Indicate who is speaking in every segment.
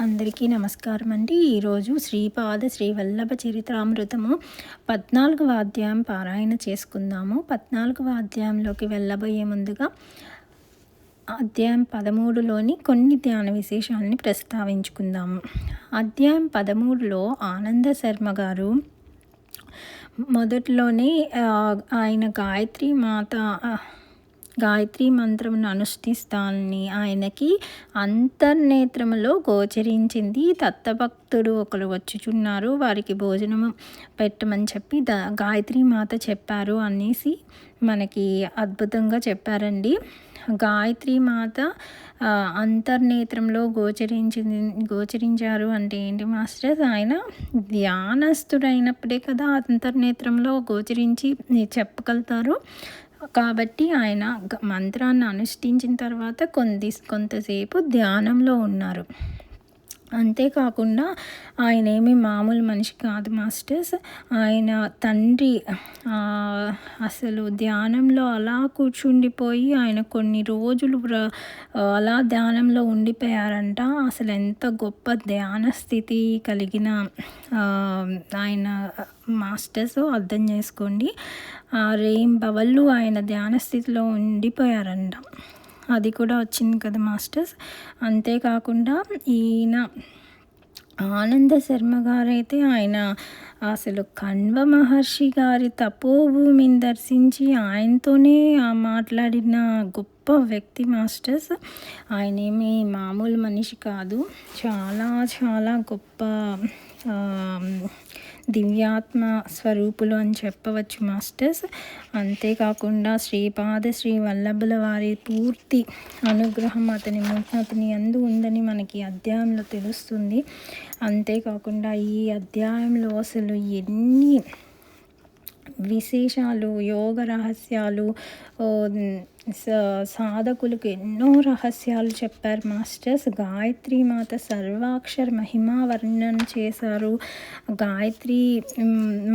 Speaker 1: అందరికీ నమస్కారం అండి. ఈరోజు శ్రీపాద శ్రీవల్లభ చరిత్రామృతము 14వ అధ్యాయం పారాయణ చేసుకుందాము. 14వ అధ్యాయంలోకి వెళ్ళబోయే ముందుగా అధ్యాయం 13లోని కొన్ని ధ్యాన విశేషాలని ప్రస్తావించుకుందాము. అధ్యాయం 13లో ఆనంద శర్మ గారు మొదట్లోనే ఆయన గాయత్రి మంత్రమును అనుష్ఠిస్తానని ఆయనకి అంతర్నేత్రములో గోచరించింది. దత్తభక్తుడు ఒకరు వచ్చుచున్నారు, వారికి భోజనము పెట్టమని చెప్పి గాయత్రి మాత చెప్పారు అనేసి మనకి అద్భుతంగా చెప్పారండి. గాయత్రి మాత అంతర్నేత్రంలో గోచరించారు అంటే ఏంటి మాస్టర్స్? ఆయన ధ్యానస్తుడైనప్పుడే కదా అంతర్నేత్రంలో గోచరించి చెప్పగలుగుతారు. కాబట్టి ఆయన మంత్రాన్ని అనుష్ఠించిన తర్వాత కొంతసేపు ధ్యానంలో ఉన్నారు. అంతేకాకుండా ఆయన ఏమీ మామూలు మనిషి కాదు మాస్టర్స్. ఆయన తండ్రి అసలు ధ్యానంలో అలా కూర్చుండిపోయి ఆయన కొన్ని రోజులు అలా ధ్యానంలో ఉండిపోయారంట. అసలు ఎంత గొప్ప ధ్యాన స్థితి కలిగిన ఆయన మాస్టర్స్ అర్థం చేసుకోండి. రేయింబవళ్ళు ఆయన ధ్యాన స్థితిలో ఉండిపోయారంట. అది కూడా వచ్చింది కదా మాస్టర్స్. అంతేకాకుండా ఈయన ఆనంద శర్మ గారైతే ఆయన అసలు కణ్వ మహర్షి గారి తపోభూమిని దర్శించి ఆయనతోనే మాట్లాడిన గొప్ప వ్యక్తి మాస్టర్స్. ఆయన ఏమీ మామూలు మనిషి కాదు, చాలా చాలా గొప్ప దివ్యాత్మ స్వరూపులు అని చెప్పవచ్చు మాస్టర్స్. అంతేకాకుండా శ్రీపాద శ్రీ వల్లభుల వారి పూర్తి అనుగ్రహం అతని యందు ఉందని మనకి అధ్యాయంలో తెలుస్తుంది. అంతేకాకుండా ఈ అధ్యాయంలో అసలు ఎన్ని విశేషాలు, యోగ రహస్యాలు, సాధకులకు ఎన్నో రహస్యాలు చెప్పారు మాస్టర్స్. గాయత్రి మాత సర్వాక్షర మహిమా వర్ణన చేశారు. గాయత్రి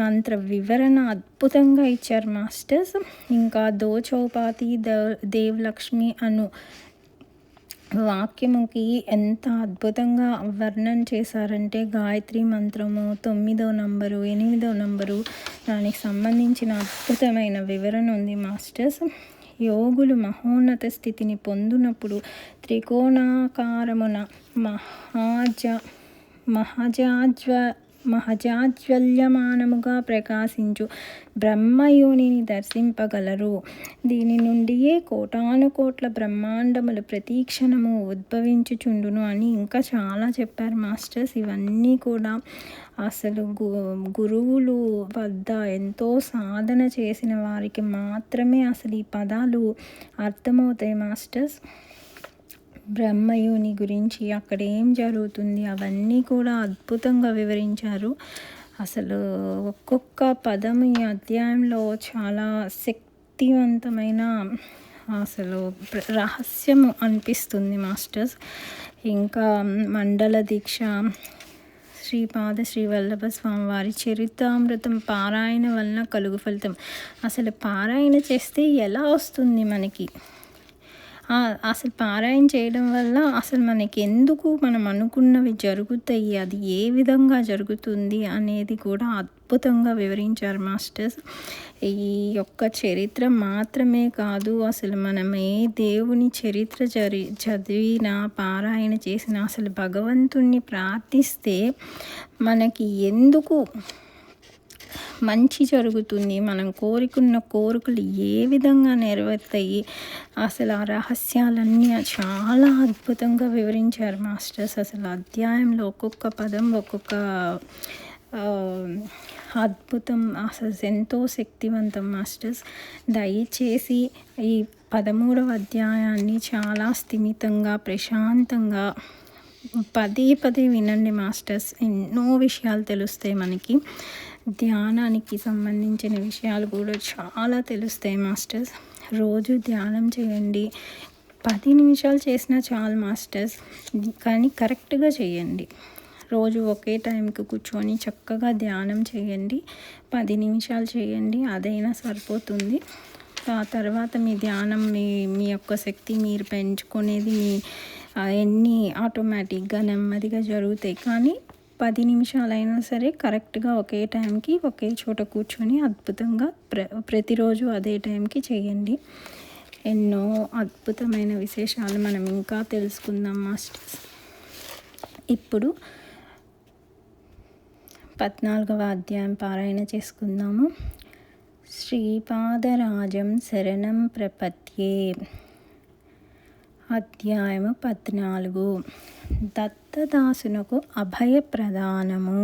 Speaker 1: మంత్ర వివరణ అద్భుతంగా ఇచ్చారు మాస్టర్స్. ఇంకా దోచౌపాతి దేవలక్ష్మి అను వాక్యముకి ఎంత అద్భుతంగా వర్ణన చేశారంటే గాయత్రి మంత్రము 9వ నంబరు 8వ నంబరు దానికి సంబంధించిన అద్భుతమైన వివరణ ఉంది మాస్టర్స్. యోగులు మహోన్నత స్థితిని పొందినప్పుడు త్రికోణాకారమున మహజాజ్వల్యమానముగా ప్రకాశించు బ్రహ్మయోనిని దర్శింపగలరు. దీని నుండియే కోటానుకోట్ల బ్రహ్మాండములు ప్రతిక్షణము ఉద్భవించుచుండును అని ఇంకా చాలా చెప్పారు మాస్టర్స్. ఇవన్నీ కూడా అసలు గురువులు వద్ద ఎంతో సాధన చేసిన వారికి మాత్రమే అసలు ఈ పదాలు అర్థమవుతాయి మాస్టర్స్. బ్రహ్మయోని గురించి అక్కడ ఏం జరుగుతుంది అవన్నీ కూడా అద్భుతంగా వివరించారు. అసలు ఒక్కొక్క పదం ఈ అధ్యాయంలో చాలా శక్తివంతమైన అసలు రహస్యము అనిపిస్తుంది మాస్టర్స్. ఇంకా మండల దీక్ష శ్రీపాద శ్రీవల్లభ స్వామి వారి చరితామృతం పారాయణ వలన కలుగు ఫలితం. అసలు పారాయణ చేస్తే ఎలా వస్తుంది మనకి? అసలు పారాయణ చేయడం వల్ల అసలు మనకి ఎందుకు మనం అనుకున్నవి జరుగుతాయి, అది ఏ విధంగా జరుగుతుంది అనేది కూడా అద్భుతంగా వివరించారు మాస్టర్స్. ఈ యొక్క చరిత్ర మాత్రమే కాదు, అసలు మనం ఏ దేవుని చరిత్ర చదివినా పారాయణ చేసినా అసలు భగవంతుణ్ణి ప్రార్థిస్తే మనకి ఎందుకు మంచి జరుగుతుంది, మనం కోరుకున్న కోరికలు ఏ విధంగా నెరవేరుతాయి, అసలు ఆ రహస్యాలన్నీ చాలా అద్భుతంగా వివరించారు మాస్టర్స్. అసలు అధ్యాయంలో ఒక్కొక్క పదం ఒక్కొక్క అద్భుతం, అసలు ఎంతో శక్తివంతం మాస్టర్స్. దయచేసి ఈ 13వ అధ్యాయాన్ని చాలా స్థిమితంగా ప్రశాంతంగా పదే వినండి మాస్టర్స్. ఎన్నో విషయాలు తెలుస్తాయి మనకి. ధ్యానానికి సంబంధించిన విషయాలు కూడా చాలా తెలుస్తాయి మాస్టర్స్. రోజు ధ్యానం చేయండి. 10 నిమిషాలు చేసినా చాలు మాస్టర్స్, కానీ కరెక్ట్గా చేయండి. రోజు ఒకే టైంకి కూర్చొని చక్కగా ధ్యానం చేయండి. 10 నిమిషాలు చేయండి, అదైనా సరిపోతుంది. ఆ తర్వాత మీ ధ్యానం మీ యొక్క శక్తి మీరు పెంచుకునేది మీ అన్నీ ఆటోమేటిక్గా నెమ్మదిగా జరుగుతాయి. కానీ 10 నిమిషాలైనా సరే కరెక్ట్గా ఒకే టైంకి ఒకే చోట కూర్చొని అద్భుతంగా ప్రతిరోజు అదే టైంకి చేయండి. ఎన్నో అద్భుతమైన విశేషాలు మనం ఇంకా తెలుసుకుందాం మాస్టర్స్. ఇప్పుడు 14వ అధ్యాయం పారాయణ చేసుకుందాము. శ్రీపాదరాజం శరణం ప్రపద్యే. అధ్యాయము 14. దత్తదాసునకు అభయ ప్రదానము.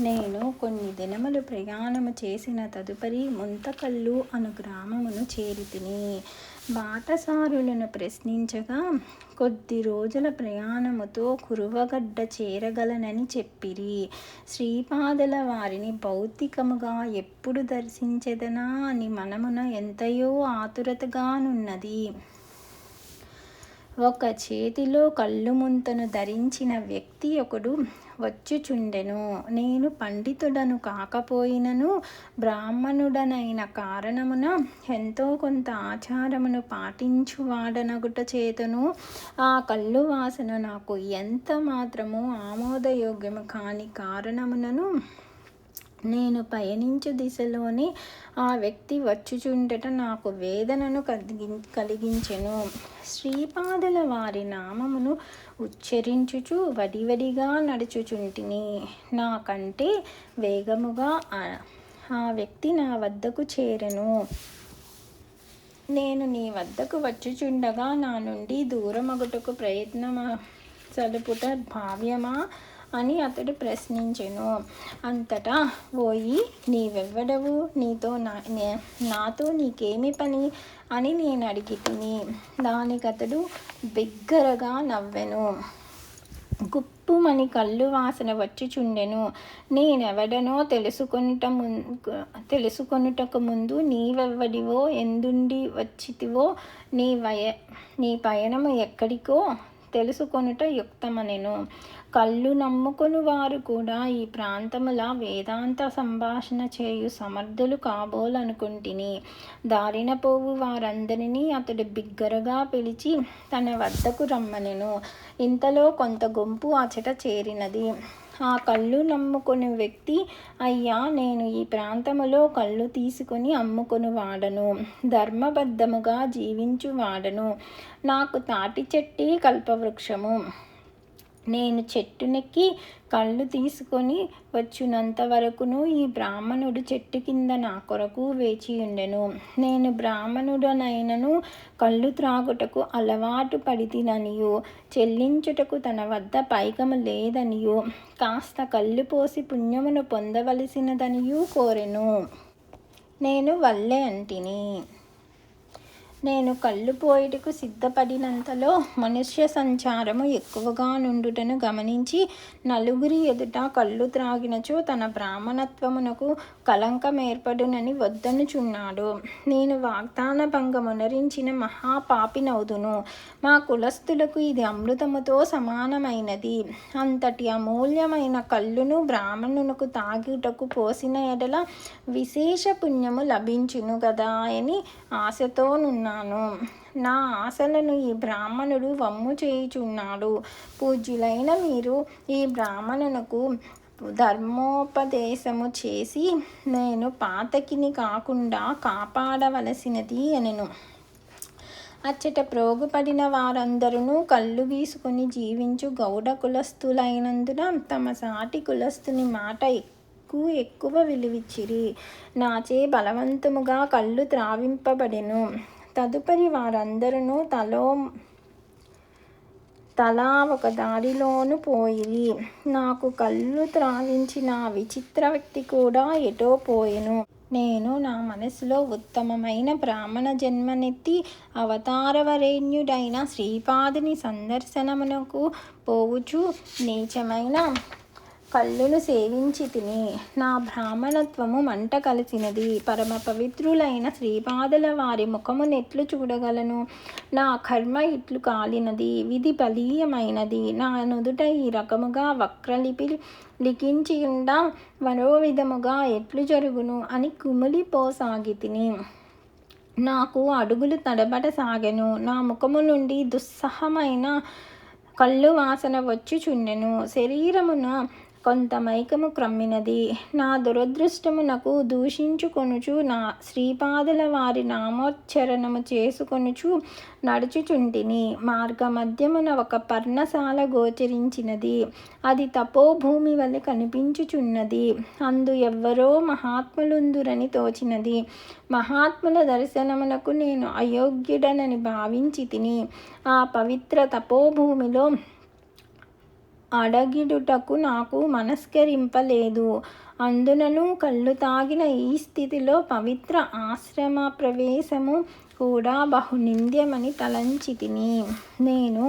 Speaker 1: నేను కొన్ని దినములు ప్రయాణము చేసిన తదుపరి ముంతకల్లు అను గ్రామమును చేరితిని. బాటసారులను ప్రశ్నించగా కొద్ది రోజుల ప్రయాణముతో కురువగడ్డ చేరగలనని చెప్పిరి. శ్రీపాదల వారిని భౌతికముగా ఎప్పుడు దర్శించెదనా అని మనమున ఎంతయో ఆతురతగానున్నది. ఒక చేతిలో కళ్ళు ముంతను ధరించిన వ్యక్తి ఒకడు వచ్చుచుండెను. నేను పండితుడను కాకపోయినను బ్రాహ్మణుడనైన కారణమున ఎంతో కొంత ఆచారమును పాటించువాడనగుట చేతను ఆ కళ్ళు వాసన నాకు ఎంత మాత్రము ఆమోదయోగ్యము కాని కారణమునను నేను పయనించు దిశలోనే ఆ వ్యక్తి వచ్చుచుండట నాకు వేదనను కలిగించెను. శ్రీపాదుల వారి నామమును ఉచ్చరించుచు వడివడిగా నడుచుచుంటిని. నాకంటే వేగముగా ఆ వ్యక్తి నా వద్దకు చేరెను. నేను నీ వద్దకు వచ్చుచుండగా నా నుండి దూరమగుటకు ప్రయత్నసలుపుట భావ్యమా అని అతడు ప్రశ్నించెను. అంతటా ఓయి నీవెవ్వడవు, నాతో నీకేమి పని అని నేను అడిగితిని. దానికతడు బిగ్గరగా నవ్వెను. గుప్పుమని కళ్ళు వాసన వచ్చుచుండెను. నేనెవడనో తెలుసుకొనుటకు ముందు నీవెవ్వడివో, ఎందుండి వచ్చితివో, నీ పయనము ఎక్కడికో తెలుసుకొనుట యుక్తమనెను. కళ్ళు నమ్ముకొను వారు కూడా ఈ ప్రాంతముల వేదాంత సంభాషణ చేయు సమర్థులు కాబోలనుకుంటిని. దారిన పోవు వారందరినీ అతడు బిగ్గరగా పిలిచి తన వద్దకు రమ్మనెను. ఇంతలో కొంత గుంపు అచట చేరినది. ఆ కళ్ళు నమ్ముకుని వ్యక్తి, అయ్యా, నేను ఈ ప్రాంతములో కళ్ళు తీసుకొని అమ్ముకొని వాడను, ధర్మబద్ధముగా జీవించు వాడను. నాకు తాటి చెట్టే కల్పవృక్షము. నేను చెట్టునెక్కి కళ్ళు తీసుకొని వచ్చినంత వరకును ఈ బ్రాహ్మణుడు చెట్టు కింద నా కొరకు వేచియుండెను. నేను బ్రాహ్మణుడనైనను కళ్ళు త్రాగుటకు అలవాటు పడితిననియు, చెల్లించుటకు తన వద్ద పైకము లేదనియు, కాస్త కళ్ళు పోసి పుణ్యమును పొందవలసినదనియూ కోరెను. నేను వల్లే అంటిని. నేను కళ్ళు పోయిటకు సిద్ధపడినంతలో మనుష్య సంచారము ఎక్కువగా నుండుటను గమనించి నలుగురి ఎదుట కళ్ళు త్రాగినచో తన బ్రాహ్మణత్వమునకు కలంకం ఏర్పడునని వద్దనుచున్నాడు. నేను వాగ్దాన భంగమునరించిన మహాపాపినవుదును. మా కులస్థులకు ఇది అమృతముతో సమానమైనది. అంతటి అమూల్యమైన కళ్ళును బ్రాహ్మణునకు తాగుటకు పోసిన ఎడల విశేష పుణ్యము లభించును గదా అని ఆశతోనున్నాను. నా ఆశలను ఈ బ్రాహ్మణుడు వమ్ము చేయుచున్నాడు. పూజ్యులైన మీరు ఈ బ్రాహ్మణునకు ధర్మోపదేశము చేసి నేను పాతకిని కాకుండా కాపాడవలసినది అనెను. అచ్చట ప్రోగుపడిన వారందరూ కళ్ళు గీసుకొని జీవించు గౌడ కులస్థులైనందున తమ సాటి కులస్థుని మాట ఎక్కువ విలువిచ్చిరి. నాచే బలవంతముగా కళ్ళు త్రావింపబడెను. తదుపరి వారందరూ తలా ఒక దారిలోను పోయిరి. నాకు కళ్ళు త్రావించిన విచిత్ర వ్యక్తి కూడా ఎటో పోయెను. నేను నా మనసులో ఉత్తమమైన బ్రాహ్మణ జన్మనెత్తి అవతారవరేణ్యుడైన శ్రీపాదుని సందర్శనమునకు పోవుచు నీచమైన కళ్ళును సేవించి తిని నా బ్రాహ్మణత్వము మంట కలిసినది. పరమ పవిత్రులైన శ్రీపాదుల వారి ముఖమునెట్లు చూడగలను? నా కర్మ ఇట్లు కాలినది, విధి బలీయమైనది. నా నుదుట ఈ రకముగా వక్రలిపి లిఖించియుండ మరో విధముగా ఎట్లు జరుగును అని కుమిలిపోసాగితిని. నాకు అడుగులు తడబడసాగెను. నా ముఖము నుండి దుస్సహమైన కళ్ళు వాసన వచ్చుచుండెను. శరీరమున కొంత మైకము క్రమ్మినది. నా దురదృష్టమునకు దూషించుకొనుచు నా శ్రీపాదుల వారి నామోచ్చరణము చేసుకొనుచు నడుచుచుంటిని. మార్గ మధ్యమున ఒక పర్ణశాల గోచరించినది. అది తపోభూమి వలె కనిపించుచున్నది. అందు ఎవ్వరో మహాత్ములుందురని తోచినది. మహాత్ముల దర్శనమునకు నేను అయోగ్యుడనని భావించి తిని ఆ పవిత్ర తపోభూమిలో అడగిడుటకు నాకు మనస్కరింపలేదు. అందునను కళ్ళు తాగిన ఈ స్థితిలో పవిత్ర ఆశ్రమ ప్రవేశము కూడా బహునింద్యమని తలంచి తిని నేను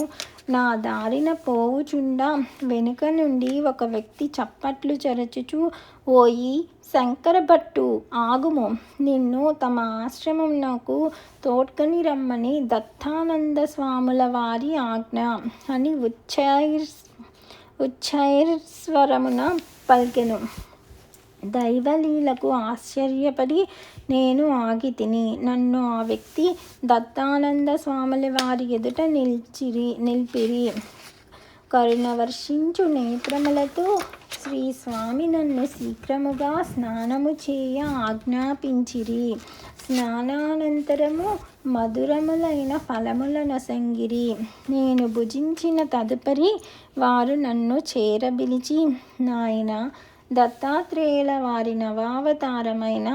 Speaker 1: నా దారిన పోవుచుండా వెనుక నుండి ఒక వ్యక్తి చప్పట్లు చరచుచు, ఓయి శంకరభట్టు, ఆగుము, నిన్ను తమ ఆశ్రమమునకు తోడ్కొని రమ్మని దత్తానంద స్వాముల వారి ఆజ్ఞ అని ఉచ్చైర్స్వరమున పలికెను. దైవలీలకు ఆశ్చర్యపడి నేను ఆగి తిని. నన్ను ఆ వ్యక్తి దత్తానంద స్వాముల వారి ఎదుట నిలిపిరి. కరుణ వర్షించు నేత్రములతో శ్రీ స్వామి నన్ను శీఘ్రముగా స్నానము చేయ ఆజ్ఞాపించిరి. స్నానానంతరము మధురములైన ఫలములనొసంగిరి. నేను భుజించిన తదుపరి వారు నన్ను చేరబిలిచి, నాయన దత్తాత్రేయుల వారి నవావతారమైన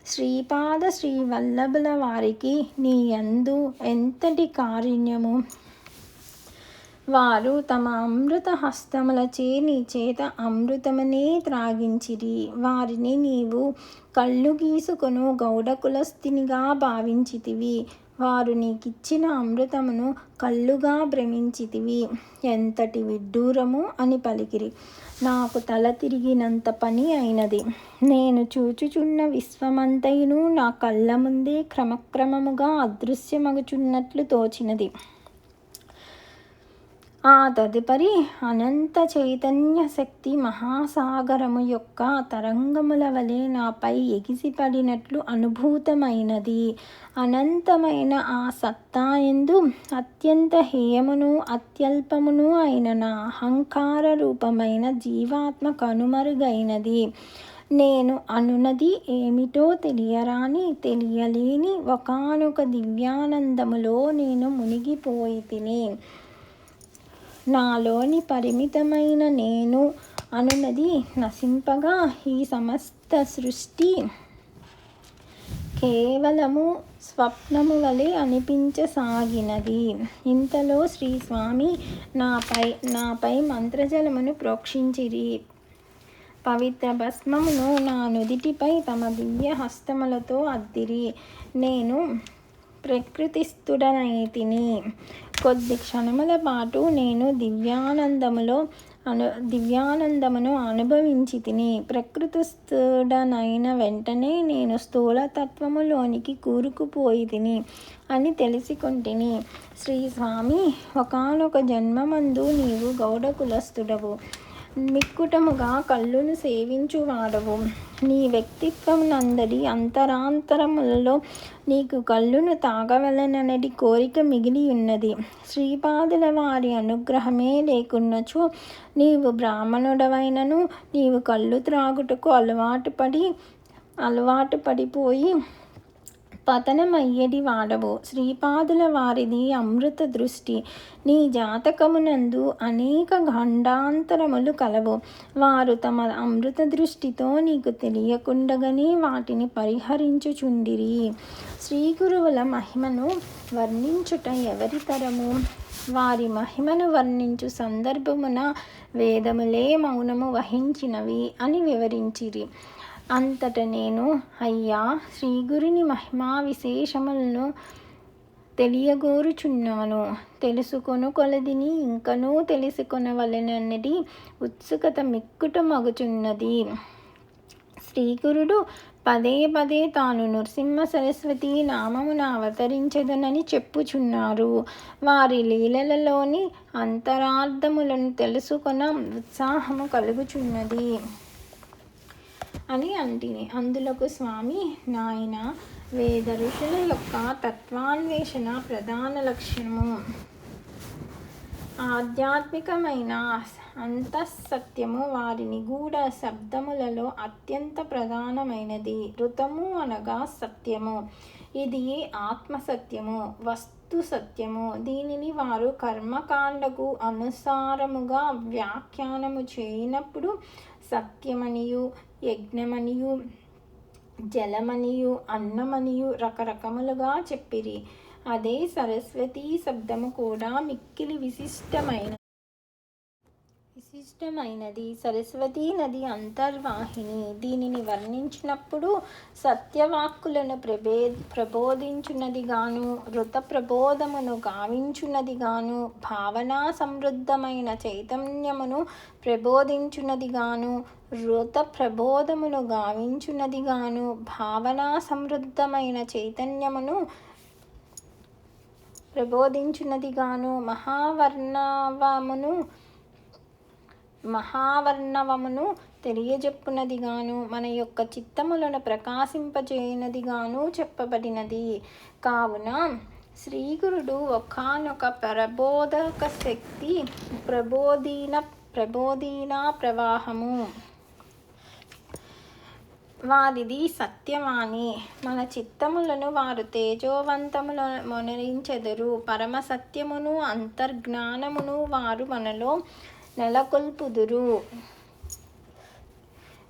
Speaker 1: శ్రీపాద శ్రీవల్లభుల వారికి నీ యందు ఎంతటి కారుణ్యము! వారు తమ అమృత హస్తములచే నీ చేత అమృతమునే త్రాగించిరి. వారిని నీవు కళ్ళు గీసుకొను గౌడ కులస్థినిగా భావించితివి. వారు నీకిచ్చిన అమృతమును కళ్ళుగా భ్రమించితివి. ఎంతటి విడ్డూరము అని పలికిరి. నాకు తల తిరిగినంత పని అయినది. నేను చూచుచున్న విశ్వమంతయును నా కళ్ళ ముందే క్రమక్రమముగా అదృశ్యమగుచున్నట్లు తోచినది. ఆ తదుపరి అనంత చైతన్య శక్తి మహాసాగరము యొక్క తరంగముల వలె నాపై ఎగిసిపడినట్లు అనుభూతమైనది. అనంతమైన ఆ సత్తాయందు అత్యంత హేయమును అత్యల్పమును అయిన నా అహంకార రూపమైన జీవాత్మ కనుమరుగైనది. నేను అనునది ఏమిటో తెలియలేని ఒకానొక దివ్యానందములో నేను మునిగిపోయి తిని. నాలోని పరిమితమైన నేను అనునది నశింపగా ఈ సమస్త సృష్టి కేవలము స్వప్నము వలె అనిపించసాగినది. ఇంతలో శ్రీ స్వామి నాపై మంత్రజలమును ప్రోక్షించిరి. పవిత్ర భస్మమును నా నుదిటిపై తమ దివ్య హస్తములతో అద్దిరి. నేను ప్రకృతిస్థుడనైతిని. కొద్ది క్షణముల పాటు నేను దివ్యానందమును అనుభవించి తిని. ప్రకృతిస్థుడనైన వెంటనే నేను స్థూలతత్వములోనికి కూరుకుపోయి తిని అని తెలిసికొంటిని. శ్రీ స్వామి, ఒకానొక జన్మమందు నీవు గౌడ కులస్థుడవు, మిక్కుటముగా కళ్ళును సేవించువాడవు. నీ వ్యక్తిత్వమునందరి అంతరాంతరములలో నీకు కళ్ళును తాగవలననడి కోరిక మిగిలి ఉన్నది. శ్రీపాదుల వారి అనుగ్రహమే లేకున్నచో నీవు బ్రాహ్మణుడవైనను నీవు కళ్ళు త్రాగుటకు అలవాటు పడిపోయి పతనమయ్యేటి వాడవు. శ్రీపాదుల వారిది అమృత దృష్టి. నీ జాతకమునందు అనేక గండాంతరములు కలవు. వారు తమ అమృత దృష్టితో నీకు తెలియకుండగానే వాటిని పరిహరించుచుండిరి. శ్రీ గురువుల మహిమను వర్ణించుట ఎవరి తరము? వారి మహిమను వర్ణించు సందర్భమున వేదములే మౌనము వహించినవి అని వివరించిరి. అంతట నేను, అయ్యా, శ్రీగురుని మహిమా విశేషములను తెలియగోరుచున్నాను. తెలుసుకొను కొలదిని ఇంకనూ తెలుసుకొనవలెనన్నది ఉత్సుకత మిక్కుట మగుచున్నది. శ్రీగురుడు పదే పదే తాను నృసింహ సరస్వతి నామమున అవతరించదనని చెప్పుచున్నారు. వారి లీలలలోని అంతరార్థములను తెలుసుకొన ఉత్సాహము కలుగుచున్నది అని అంటిని. అందులకు స్వామి, నాయన, వేద ఋషుల యొక్క తత్వాన్వేషణ ప్రధాన లక్ష్యము. ఆధ్యాత్మికమైన అంతఃసత్యము వారి నిగూఢ శబ్దములలో అత్యంత ప్రధానమైనది. ఋతము అనగా సత్యము. ఇది ఆత్మసత్యము, వస్తు సత్యము. దీనిని వారు కర్మకాండకు అనుసారముగా వ్యాఖ్యానము చేయనప్పుడు సత్యమనియు, యజ్ఞమనియు, జలమనియు, అన్నమనియు రకరకములుగా చెప్పిరి. అదే సరస్వతీ శబ్దము కూడా మిక్కిలి విశిష్టమైనది. సరస్వతీ నది అంతర్వాహిని. దీనిని వర్ణించినప్పుడు సత్యవాక్కులను ప్రబోధించున్నదిగాను, ఋత ప్రబోధమును గావించున్నదిగాను, భావనా సమృద్ధమైన చైతన్యమును ప్రబోధించున్నదిగాను, ఋత ప్రబోధమును గావించున్నదిగాను, భావనా సమృద్ధమైన చైతన్యమును ప్రబోధించున్నదిగాను, మహావర్ణవమును తెలియజెప్పునదిగాను, మన యొక్క చిత్తములను ప్రకాశింపజేయునదిగాను చెప్పబడినది. కావున శ్రీగురుడు ఒకానొక ప్రబోధక శక్తి, ప్రబోధీనా ప్రవాహము. వారిది సత్యవాణి. మన చిత్తములను వారు తేజోవంతములొనరించెదరు. పరమసత్యమును అంతర్జ్ఞానమును వారు మనలో నెలకొల్పుదురు.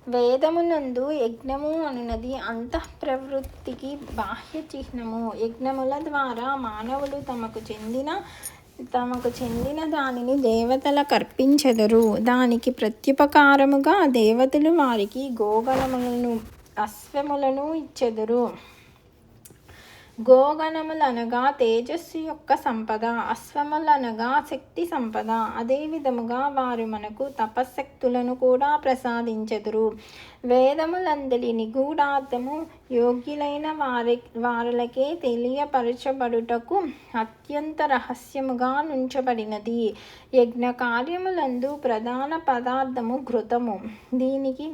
Speaker 1: వేదమునందు యజ్ఞము అనునది అంతఃప్రవృత్తికి బాహ్య చిహ్నము. యజ్ఞముల ద్వారా మానవులు తమకు చెందిన దానిని దేవతలకర్పించెదరు. దానికి ప్రత్యుపకారముగా దేవతలు వారికి గోగణములను, అశ్వములను ఇచ్చెదరు. గోగణములనగా తేజస్సు యొక్క సంపద, అశ్వములనగా శక్తి సంపద. అదే విధముగా వారు మనకు తపశ్శక్తులను కూడా ప్రసాదించెదరు. వేదములందలి నిగూఢార్థము యోగ్యులైన వారలకే తెలియపరచబడుటకు అత్యంత రహస్యముగా నుంచబడినది. యజ్ఞ కార్యములందు ప్రధాన పదార్థము ఘృతము. దీనికి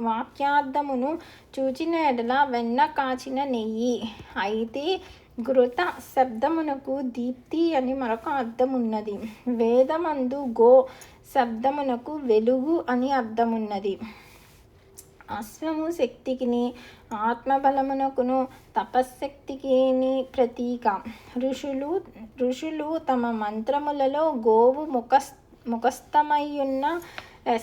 Speaker 1: వాక్యార్థమును చూచిన ఎడల వెన్న కాచిన నెయ్యి. అయితే ఘృత శబ్దమునకు దీప్తి అని మరొక అర్థమున్నది. వేదమందు గో శబ్దమునకు వెలుగు అని అర్థమున్నది. అశ్వము శక్తికిని, ఆత్మబలమునకును, తపశ్శక్తికిని ప్రతీక. ఋషులు తమ మంత్రములలో గోవు ముఖస్థమయ్యున్న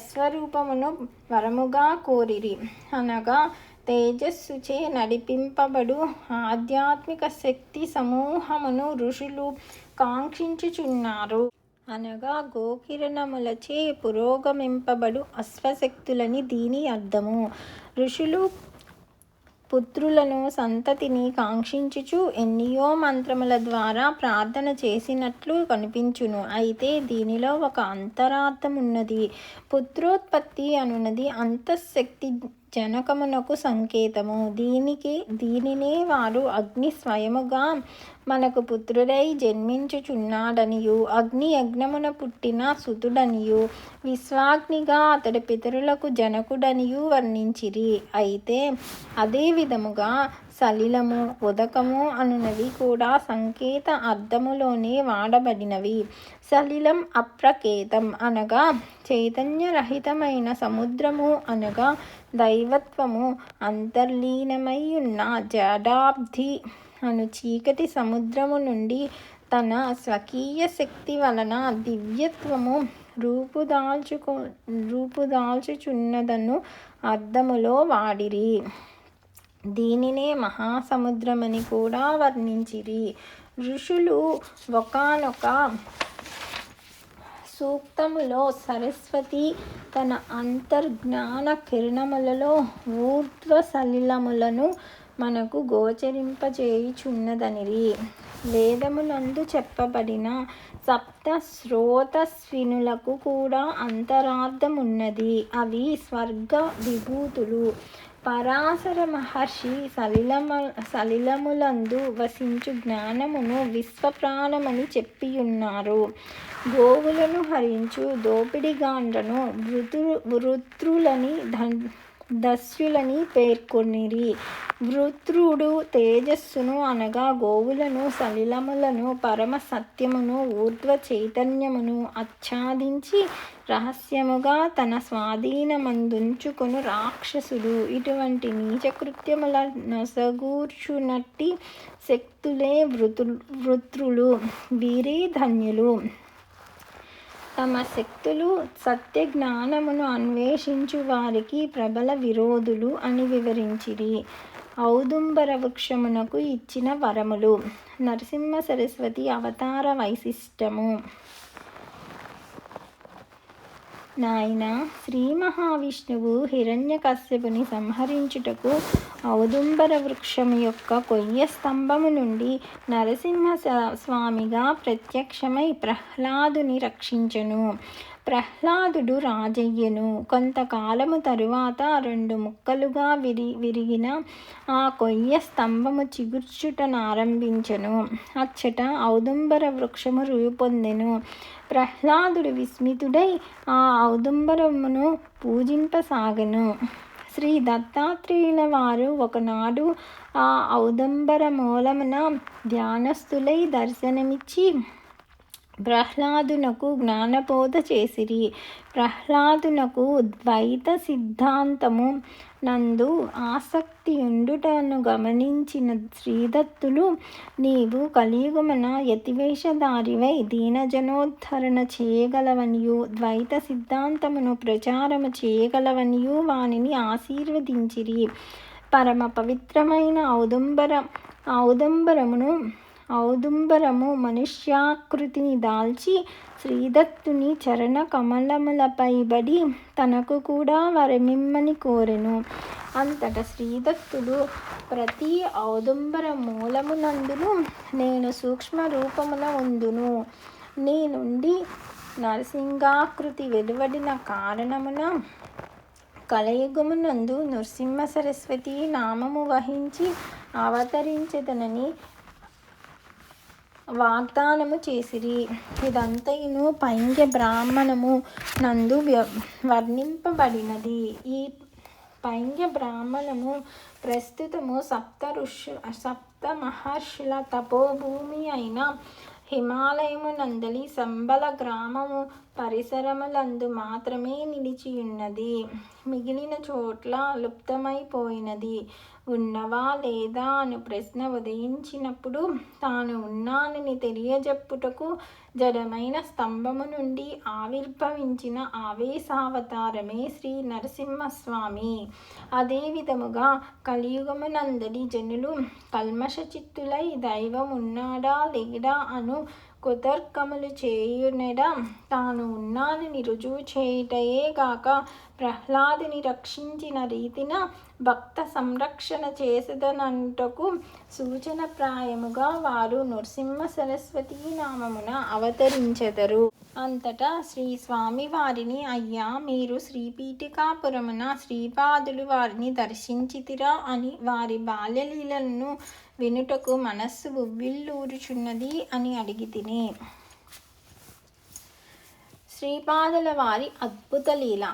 Speaker 1: స్వరూపమును వరముగా కోరిరి. అనగా తేజస్సుచే నడిపింపబడు ఆధ్యాత్మిక శక్తి సమూహమును ఋషులు కాంక్షించుచున్నారు. అనగా గోకిరణములచే పురోగమింపబడు అశ్వశక్తులని దీని అర్థము. ఋషులు పుత్రులను, సంతతిని కాంక్షించుచు ఎన్నియో మంత్రముల ద్వారా ప్రార్థన చేసినట్లు కనిపించును. అయితే దీనిలో ఒక అంతరార్థమున్నది. పుత్రోత్పత్తి అనున్నది అంతఃశక్తి జనకమునకు సంకేతము. దీనినే వారు అగ్ని స్వయముగా మనకు పుత్రుడై జన్మించుచున్నాడనియు, అగ్ని యజ్ఞమున పుట్టిన సుతుడనియు, విశ్వాగ్నిగా అతడి పితరులకు జనకుడనియు వర్ణించిరి. అయితే అదే విధముగా సలిలము, ఉదకము అనునవి కూడా సంకేత అర్థములోనే వాడబడినవి. సలిలం అప్రకేతం అనగా చైతన్యరహితమైన సముద్రము, అనగా దైవత్వము అంతర్లీనమైయున్న జడాబ్ది అను చీకటి సముద్రము నుండి తన స్వకీయ శక్తి వలన దివ్యత్వము రూపుదాల్చుచున్నదను అర్థములో వాడిరి. దీనినే మహాసముద్రమని కూడా వర్ణించిరి. ఋషులు ఒకానొక సూక్తములో సరస్వతి తన అంతర్జ్ఞాన కిరణములలో ఊర్ధ్వ సలిలములను మనకు గోచరింపజేయుచున్నదనిరి. వేదములందు చెప్పబడిన సప్త స్రోతస్వినులకు కూడా అంతరార్థమున్నది. అవి స్వర్గ విభూతులు. పరాశర మహర్షి సలిలములందు వసించు జ్ఞానమును విశ్వప్రాణమని చెప్పియున్నారు. గోవులను హరించు దోపిడిగాండ్రను వృత్రులని దస్యులని పేర్కొనిరి. వృత్రుడు తేజస్సును అనగా గోవులను, సలిలములను, పరమ సత్యమును, ఊర్ధ్వ చైతన్యమును ఆచ్ఛాదించి రహస్యముగా తన స్వాధీనమందుంచుకొను రాక్షసుడు. ఇటువంటి నీచకృత్యముల నొసగూర్చునట్టి శక్తులే వృత్రులు. వీరే ధన్యులు. తమ శక్తులు సత్యజ్ఞానమును అన్వేషించు వారికి ప్రబల విరోధులు అని వివరించిరి. ఔదుంబర వృక్షమునకు ఇచ్చిన వరములు. నరసింహ సరస్వతి అవతార వైశిష్టము. నాయన, శ్రీ మహావిష్ణువు హిరణ్యకశ్యపుని సంహరించుటకు ఔదుంబర వృక్షము యొక్క కొయ్య స్తంభము నుండి నరసింహ స్వామిగా ప్రత్యక్షమై ప్రహ్లాదుని రక్షించెను. ప్రహ్లాదుడు రాజయ్యను. కొంతకాలము తరువాత 2 ముక్కలుగా విరిగిన ఆ కొయ్య స్తంభము చిగుర్చుటనారంభించెను. అచ్చట ఔదుంబర వృక్షము రూపొందెను. ప్రహ్లాదుడు విస్మితుడై ఆ ఔదుంబరమును పూజింపసాగెను. శ్రీ దత్తాత్రేయుల వారు ఒకనాడు ఆ ఔదుంబర మూలమున ధ్యానస్థులై దర్శనమిచ్చి ప్రహ్లాదునకు జ్ఞానబోధ చేసిరి. ప్రహ్లాదునకు ద్వైత సిద్ధాంతము నందు ఆసక్తియుండుటను గమనించిన శ్రీదత్తులు, నీవు కలియుగమున యతివేషధారివై దీనజనోద్ధరణ చేయగలవనియు ద్వైత సిద్ధాంతమును ప్రచారము చేయగలవనియు వానిని ఆశీర్వదించిరి. పరమ పవిత్రమైన ఔదుంబరము మనుష్యాకృతిని దాల్చి శ్రీదత్తుని చరణ కమలములపై బడి తనకు కూడా వరమిమ్మని కోరెను. అంతట శ్రీదత్తుడు, ప్రతి ఔదుంబర మూలమునందును నేను సూక్ష్మ రూపమున ఉందును. నీ నుండి నరసింగాకృతి వెలువడిన కారణమున కలయుగమునందు నృసింహ సరస్వతి నామము వహించి అవతరించెదనని వాగ్దానము చేసిరి. ఇదంతయును పైంగ్య బ్రాహ్మణము నందు వర్ణింపబడినది. ఈ పైంగ్య బ్రాహ్మణము ప్రస్తుతము సప్త మహర్షుల తపోభూమి అయిన హిమాలయమునందలి సంబల గ్రామము పరిసరములందు మాత్రమే నిలిచియున్నది. మిగిలిన చోట్ల లుప్తమైపోయినది. ఉన్నవా లేదా అను ప్రశ్న ఉదయించినప్పుడు తాను ఉన్నానని తెలియజెప్పుటకు జడమైన స్తంభము నుండి ఆవిర్భవించిన ఆవేశావతారమే శ్రీ నరసింహస్వామి. అదే విధముగా కలియుగమునందలి జనులు కల్మషచిత్తులై దైవం ఉన్నాడా లేడా అను కుతర్కములు చేయునెడ తాను ఉన్నానని రుజువు చేయుటయే గాక ప్రహ్లాదుని రక్షించిన రీతిన భక్త సంరక్షణ చేసెదనంటకు సూచనప్రాయముగా వారు నృసింహ సరస్వతీ నామమున అవతరించెదరు. అంతటా శ్రీ స్వామి వారిని, అయ్యా, మీరు శ్రీపీఠికాపురమున శ్రీపాదులు వారిని దర్శించితిరా అని వారి బాల్యలీలను వినుటకు మనస్సు ఉవ్విళ్ళూరుచున్నది అని అడిగితిని. శ్రీపాదుల వారి అద్భుత లీల.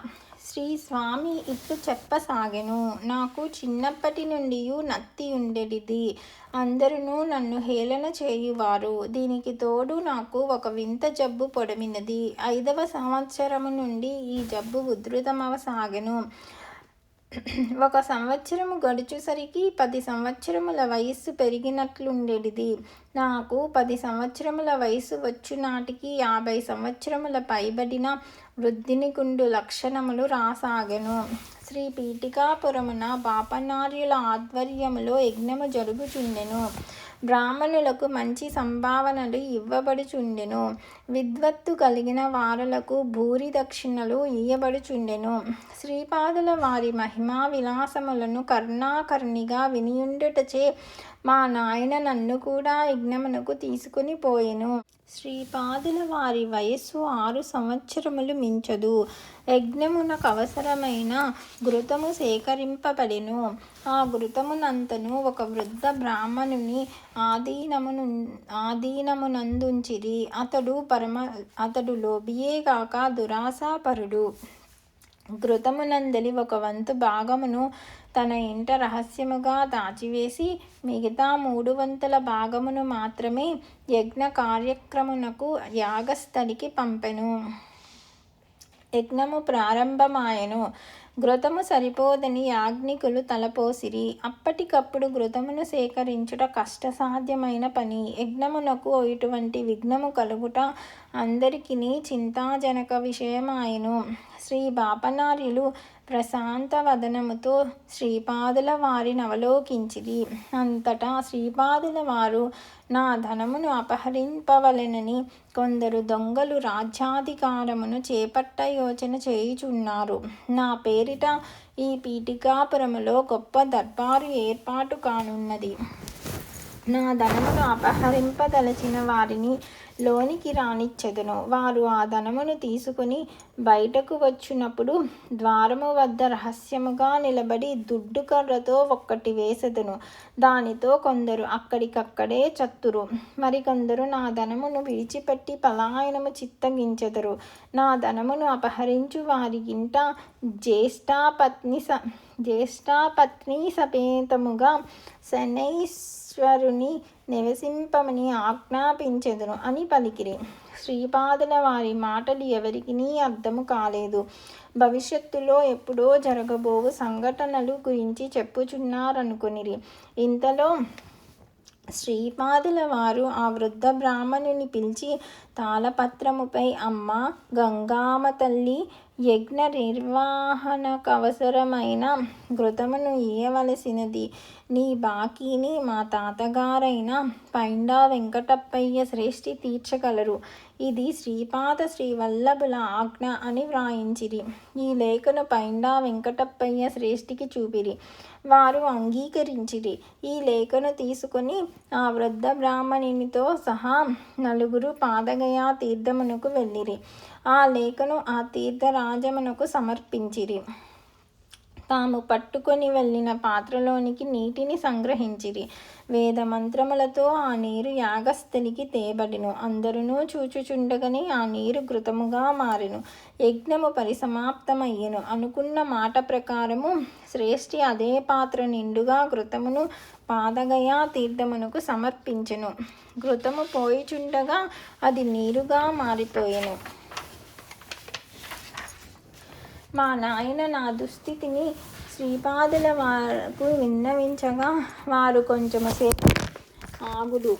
Speaker 1: శ్రీ స్వామి ఇట్లు చెప్పసాగెను. నాకు చిన్నప్పటి నుండి నత్తి ఉండేటిది. అందరూ నన్ను హేళన చేయువారు. దీనికి తోడు నాకు ఒక వింత జబ్బు పొడమినది. 5వ సంవత్సరము నుండి ఈ జబ్బు ఉధృతమవసాగెను. 1 సంవత్సరము గడుచుసరికి 10 సంవత్సరముల వయస్సు పెరిగినట్లుండేటిది. నాకు 10 సంవత్సరముల వయస్సు వచ్చునాటికి 50 సంవత్సరముల పైబడిన వృద్ధినికుండు లక్షణములు రాసాగెను. శ్రీ పీఠికాపురమున బాపనార్యుల ఆధ్వర్యములో యజ్ఞము జరుగుచుండెను. బ్రాహ్మణులకు మంచి సంభావనలు ఇవ్వబడుచుండెను. విద్వత్తు కలిగిన వారలకు భూరి దక్షిణలు ఇయ్యబడుచుండెను. శ్రీపాదుల వారి మహిమా విలాసములను కర్ణాకర్ణిగా వినియుండుటచే మా నాయన నన్ను కూడా యజ్ఞమునకు తీసుకుని పోయెను. శ్రీపాదుల వారి వయస్సు 6 సంవత్సరములు మించదు. యజ్ఞమునకవసరమైన ఘృతము సేకరింపబడెను. ఆ ఘృతమునంతను ఒక వృద్ధ బ్రాహ్మణుని ఆధీనమునందుంచిరి. అతడు లోభియే గాక దురాశాపరుడు. ఘృతమునందలి ఒక వంతు భాగమును తన ఇంట రహస్యముగా దాచివేసి మిగతా 3 వంతుల భాగమును మాత్రమే యజ్ఞ కార్యక్రమునకు యాగస్థలికి పంపెను. యజ్ఞము ప్రారంభమాయెను. ఘృతము సరిపోదని యాజ్ఞికులు తలపోసిరి. అప్పటికప్పుడు ఘృతమును సేకరించుట కష్టసాధ్యమైన పని. యజ్ఞమునకు ఇటువంటి విఘ్నము కలుగుట అందరికిని చింతాజనక విషయమాయెను. శ్రీ బాపనార్యులు ప్రశాంత వదనముతో శ్రీపాదుల వారినవలోకించిరి. అంతటా శ్రీపాదుల వారు నా ధనమును అపహరింపవలెనని కొందరు దొంగలు రాజ్యాధికారమును చేపట్ట యోచన చేయుచున్నారు. నా పేరిట ఈ పీఠికాపురములో గొప్ప దర్బారు ఏర్పాటు కానున్నది. నా ధనమును అపహరింపదలచిన వారిని లోనికి రానిచ్చెదను. వారు ఆ ధనమును తీసుకుని బయటకు వచ్చినప్పుడు ద్వారము వద్ద రహస్యముగా నిలబడి దుడ్డు కర్రతో ఒక్కటి వేసెదను. దానితో కొందరు అక్కడికక్కడే చత్తురు. మరికొందరు నా ధనమును విడిచిపెట్టి పలాయనము చిత్తగించెదరు. నా ధనమును అపహరించు వారి ఇంట జ్యేష్ఠపత్ని సమేతముగా శనైశ్వరుని నివసింపమని ఆజ్ఞాపించెదను అని పలికిరి. శ్రీపాదుల వారి మాటలు ఎవరికినీ అర్థము కాలేదు. భవిష్యత్తులో ఎప్పుడో జరగబోవు సంఘటనలు గురించి చెప్పుచున్నారనుకొనిరి. ఇంతలో శ్రీపాదుల వారు ఆ వృద్ధ బ్రాహ్మణుని పిలిచి తాళపత్రముపై అమ్మా గంగామ తల్లి, యజ్ఞ నిర్వహణకవసరమైన ఘృతమును ఇయ్యవలసినది నీ బాకీని మా తాతగారైన పైండా వెంకటప్పయ్య శ్రేష్ఠి తీర్చగలరు. ఇది శ్రీపాద శ్రీవల్లభుల ఆజ్ఞ అని వ్రాయించిరి. ఈ లేఖను పైండా వెంకటప్పయ్య శ్రేష్ఠికి చూపిరి. వారు అంగీకరించిరి. ఈ లేఖను తీసుకుని ఆ వృద్ధ బ్రాహ్మణునితో సహా 4 పాదగయా తీర్థమునకు వెళ్ళిరి. ఆ లేఖను ఆ తీర్థరాజమునకు సమర్పించిరి. తాము పట్టుకొని వెళ్ళిన పాత్రలోనికి నీటిని సంగ్రహించిరి. వేద మంత్రములతో ఆ నీరు యాగస్థలికి తేబడిను. అందరూ చూచుచుండగని ఆ నీరు ఘృతముగా మారెను. యజ్ఞము పరిసమాప్తమయ్యెను. అనుకున్న మాట ప్రకారము శ్రేష్ఠి అదే పాత్ర నిండుగా ఘృతమును పాదగయా తీర్థమునకు సమర్పించెను. ఘృతము పోయిచుండగా అది నీరుగా మారిపోయెను. మా నాయన నా దుస్థితిని శ్రీపాదుల వారికి విన్నవించగా వారు కొంచెము సేపు ఆగుడు.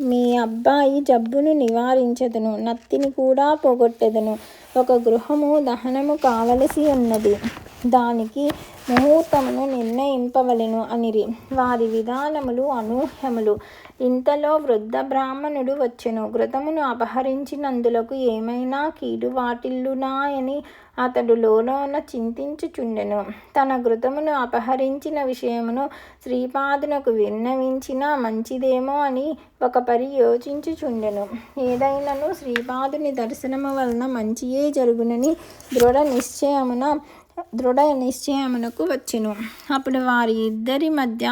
Speaker 1: మీ అబ్బాయి జబ్బును నివారించెదను, నత్తిని కూడా పోగొట్టెదను. ఒక గృహము దహనము కావలసి ఉన్నది. దానికి ముహూర్తమును నిర్ణయింపవలెను అనిరి. వారి విధానములు అనూహ్యములు. ఇంతలో వృద్ధ బ్రాహ్మణుడు వచ్చెను. ఘృతమును అపహరించినందులకు ఏమైనా కీడు వాటిల్లునాయని అతడు లోలోన చింతించుచుండెను. తన ఘృతమును అపహరించిన విషయమును శ్రీపాదునకు విన్నవించిన మంచిదేమో అని ఒక పరి యోచించుచుండెను. ఏదైనను శ్రీపాదుని దర్శనము వలన మంచియే జరుగునని దృఢ నిశ్చయమునకు వచ్చెను. అప్పుడు వారి ఇద్దరి మధ్య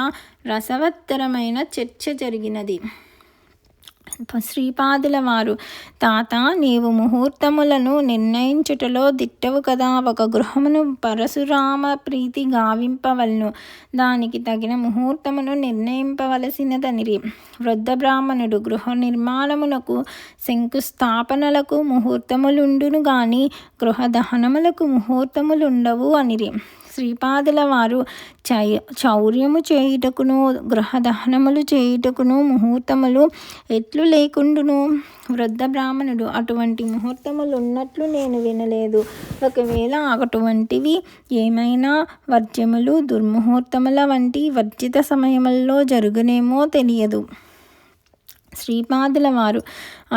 Speaker 1: రసవత్తరమైన చర్చ జరిగినది. శ్రీపాదుల వారు, తాత నీవు ముహూర్తములను నిర్ణయించుటలో దిట్టవు కదా. ఒక గృహమును పరశురామ ప్రీతి గావింపవలను. దానికి తగిన ముహూర్తమును నిర్ణయింపవలసినదనిరి. వృద్ధ బ్రాహ్మణుడు, గృహ నిర్మాణమునకు శంకుస్థాపనలకు ముహూర్తములుండును గాని గృహ దహనములకు ముహూర్తములుండవు అనిరి. శ్రీపాదుల వారు, చౌర్యము చేయుటకును గృహ దహనములు చేయుటకును ముహూర్తములు ఎట్లు లేకుండును? వృద్ధ బ్రాహ్మణుడు, అటువంటి ముహూర్తములున్నట్లు నేను వినలేదు. ఒకవేళ అటువంటివి ఏమైనా వర్జ్యములు దుర్ముహూర్తముల వంటి వర్జిత సమయముల్లో జరుగునేమో తెలియదు. శ్రీపాదుల వారు,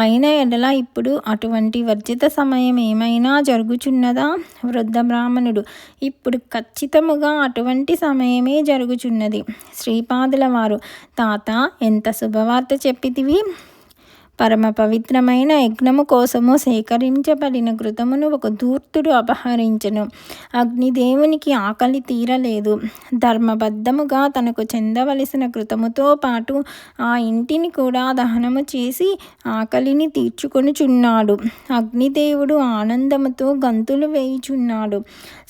Speaker 1: అయిన ఎడల ఇప్పుడు అటువంటి వర్జిత సమయం ఏమైనా జరుగుచున్నదా? వృద్ధ బ్రాహ్మణుడు, ఇప్పుడు ఖచ్చితముగా అటువంటి సమయమే జరుగుచున్నది. శ్రీపాదుల వారు, తాత ఎంత శుభవార్త చెప్పితివి. పరమ పవిత్రమైన యజ్ఞము కోసము సేకరించబడిన ఘృతమును ఒక ధూర్తుడు అపహరించెను. అగ్నిదేవునికి ఆకలి తీరలేదు. ధర్మబద్ధముగా తనకు చెందవలసిన ఘృతముతో పాటు ఆ ఇంటిని కూడా దహనము చేసి ఆకలిని తీర్చుకొనుచున్నాడు. అగ్నిదేవుడు ఆనందముతో గంతులు వేయుచున్నాడు.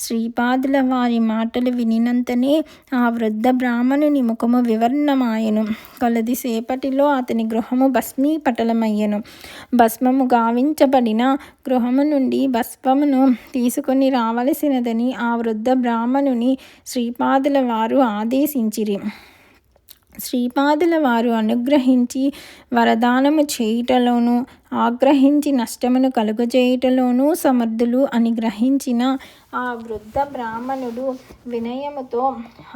Speaker 1: శ్రీపాదుల వారి మాటలు వినినంతనే ఆ వృద్ధ బ్రాహ్మణుని ముఖము వివర్ణమాయెను. కొలదిసేపటిలో అతని గృహము భస్మీపటలమయ్యెను. భస్మము గావించబడిన గృహము నుండి భస్మమును తీసుకొని రావలసినదని ఆ వృద్ధ బ్రాహ్మణుని శ్రీపాదుల వారు ఆదేశించిరి. శ్రీపాదుల వారు అనుగ్రహించి వరదానము చేయుటలోను, ఆగ్రహించి నష్టమును కలుగజేయుటలోనూ సమర్థులు అని గ్రహించిన ఆ వృద్ధ బ్రాహ్మణుడు వినయముతో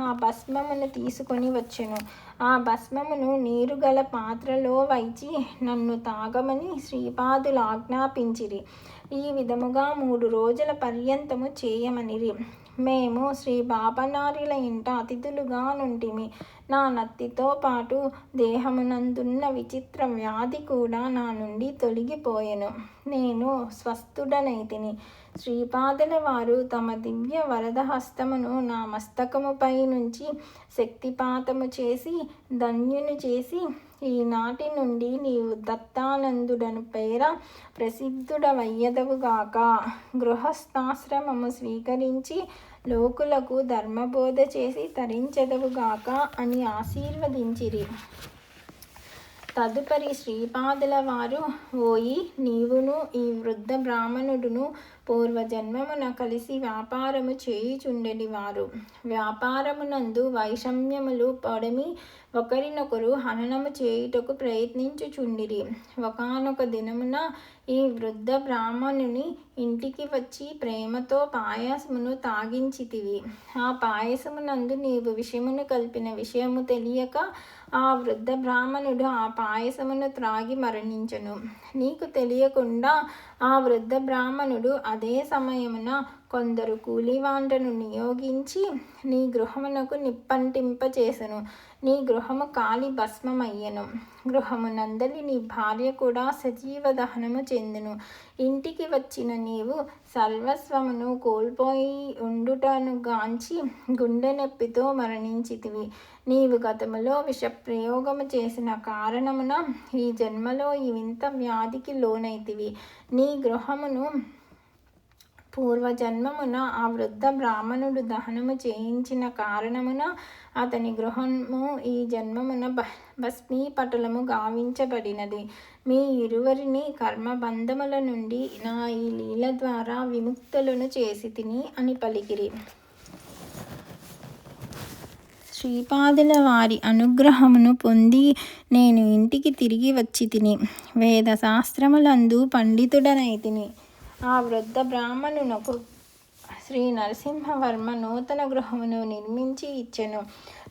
Speaker 1: ఆ భస్మమును తీసుకొని వచ్చెను. ఆ భస్మమును నీరుగల పాత్రలో వైచి నన్ను తాగమని శ్రీపాదులు ఆజ్ఞాపించిరి. ఈ విధముగా 3 రోజుల పర్యంతము చేయమనిరి. మేము శ్రీ బాపనార్యుల ఇంట అతిథులుగా నుంటిమి. నా నత్తితో పాటు దేహమునందున్న విచిత్ర వ్యాధి కూడా నా నుండి తొలగిపోయెను. నేను స్వస్థుడనైతిని. శ్రీపాదుల వారు తమ దివ్య వరదహస్తమును నా మస్తకముపై నుంచి శక్తిపాతము చేసి ధన్యుని చేసి, ఈనాటి నుండి నీవు దత్తానందుడను పేర ప్రసిద్ధుడవయ్యదవుగాక, గృహస్థాశ్రమము స్వీకరించి లోకులకు ధర్మబోధ చేసి తరించెదవుగాక అని ఆశీర్వదించిరి. తదుపరి శ్రీపాదుల వారు, ఓయి నీవును ఈ వృద్ధ బ్రాహ్మణుడును పూర్వజన్మమున కలిసి వ్యాపారము చేయుచుండెడి వారు. వ్యాపారమునందు వైషమ్యములు పడమి ఒకరినొకరు హననము చేయుటకు ప్రయత్నించుచుండిరి. ఒకానొక దినమున ఈ వృద్ధ బ్రాహ్మణుని ఇంటికి వచ్చి ప్రేమతో పాయసమును తాగించితివి. ఆ పాయసమునందు నీవు విషమును కలిపిన విషయము తెలియక ఆ వృద్ధ బ్రాహ్మణుడు ఆ పాయసమును త్రాగి మరణించెను. నీకు తెలియకుండా ఆ వృద్ధ బ్రాహ్మణుడు అదే సమయమున కొందరు కూలివాండ్రను నియోగించి నీ గృహమునకు నిప్పంటింపచేసెను. నీ గృహము కాలి భస్మమయ్యెను. గృహమునందలి నీ భార్య కూడా సజీవ దహనము చెందెను. ఇంటికి వచ్చిన నీవు సర్వస్వమును కోల్పోయి ఉండుటను గాంచి గుండె నొప్పితో మరణించితివి. నీవు గతములో విషప్రయోగము చేసిన కారణమున ఈ జన్మలో ఈ వింత వ్యాధికి లోనైతివి. నీ గృహమును పూర్వజన్మమున ఆ వృద్ధ బ్రాహ్మణుడు దహనము చేయించిన కారణమున అతని గృహము ఈ జన్మమున భస్మీపటలము గావించబడినది. మీ ఇరువురిని కర్మబంధముల నుండి నా ఈ లీల ద్వారా విముక్తులను చేసితిని అని పలికిరి. శ్రీపాదుల వారి అనుగ్రహమును పొంది నేను ఇంటికి తిరిగి వచ్చితిని. వేదశాస్త్రములందు పండితుడనైతిని. ఆ వృద్ధ బ్రాహ్మణునకు శ్రీ నరసింహవర్మ నూతన గృహమును నిర్మించి ఇచ్చెను.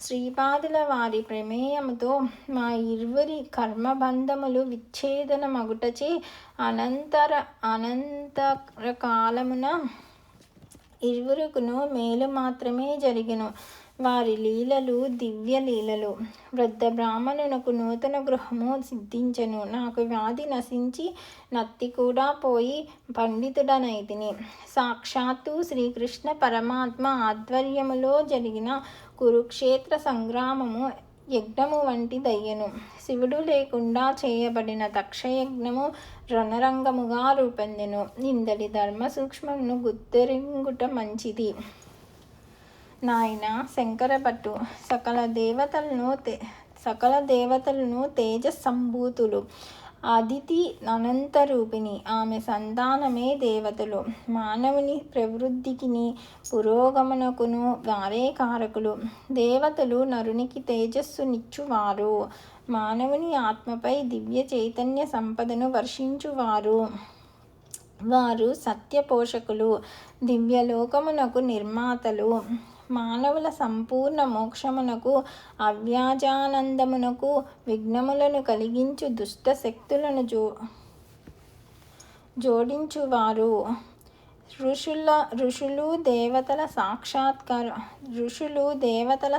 Speaker 1: శ్రీపాదుల వారి ప్రమేయముతో మా ఇరువురి కర్మబంధములు విచ్ఛేదన మగుటచే అనంతర కాలమున ఇరువురుకును మేలు మాత్రమే జరిగెను. వారి లీలలు దివ్య లీలలు. వృద్ధ బ్రాహ్మణునకు నూతన గృహము సిద్ధించెను. నాకు వ్యాధి నశించి నత్తి కూడా పోయి పండితుడనైతిని. సాక్షాత్తు శ్రీకృష్ణ పరమాత్మ ఆధ్వర్యములో జరిగిన కురుక్షేత్ర సంగ్రామము యజ్ఞము వంటిదయ్యెను. శివుడు లేకుండా చేయబడిన దక్షయజ్ఞము రణరంగముగా రూపొందెను. ఇందలి ధర్మ సూక్ష్మమును గుర్తెరింగుట మంచిది. నాయన శంకరభట్టు, సకల దేవతలను తేజస్సంభూతులు. అదితి అనంతరూపిణి. ఆమె సంతానమే దేవతలు. మానవుని ప్రవృద్ధికిని పురోగమనకును వారే కారకులు. దేవతలు నరునికి తేజస్సునిచ్చువారు. మానవుని ఆత్మపై దివ్య చైతన్య సంపదను వర్షించువారు. వారు సత్య పోషకులు. దివ్యలోకమునకు నిర్మాతలు. మానవుల సంపూర్ణ మోక్షమునకు అవ్యాజానందమునకు విఘ్నములను కలిగించు దుష్ట శక్తులను జోడించువారు. ఋషులు దేవతల